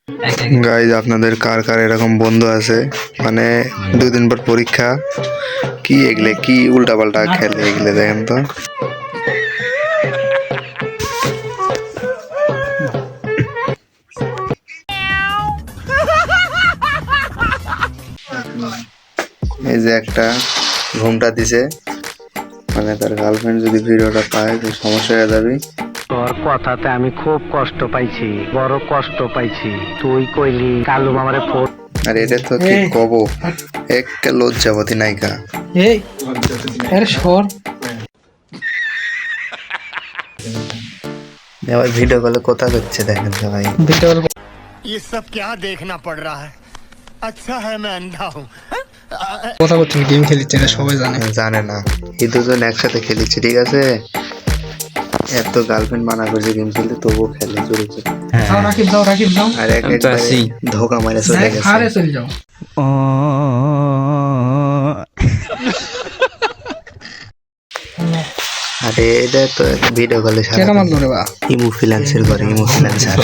Guys আপনাদের কার কার এরকম বন্ধু আছে মানে 2 দিন পর পরীক্ষা, কি এগুলো কি উল্টা পাল্টা খেলে এগুলো দেখেন তো। এই যে একটা ঘুমটা দিছে, মানে তার গার্লফ্রেন্ড যদি ভিডিওটা পায় তো সমস্যা হয়ে যাবে। তোর কথাতে আমি খুব কষ্ট পাইছি, বড় কষ্ট পাইছি। তুই কইলি কালু মামারে ফোন। আর এটা তো কি কব, একটা লজ্জাবতী নায়িকা। এই আরে সর এবার ভিডিও কলে কথা করছে দেখেন তো ভাই। দেখতে বল ये सब क्या देखना पड़ रहा है। अच्छा है मैं अंधा हूँ। কথা বলছেন, গেম খেলিচ্ছে এটা সবাই জানে। জানে না, এই দুজন একসাথে খেলেছি ঠিক আছে, এত গার্লফ্রেন্ড মানা করছে গেম খেলতে তবুও খেলে জোরে জোরে। যাও রাকিব, যাও রাকিব, যাও আর এক একবারে ধোকা মারে চলে গেছে। আরে চলে যাও। আরে এটা তো ভিডিও কলে কেন মারলো রে বা? ইমো ফ্রিল্যান্সের করে, ইমো ফ্রিল্যান্সার।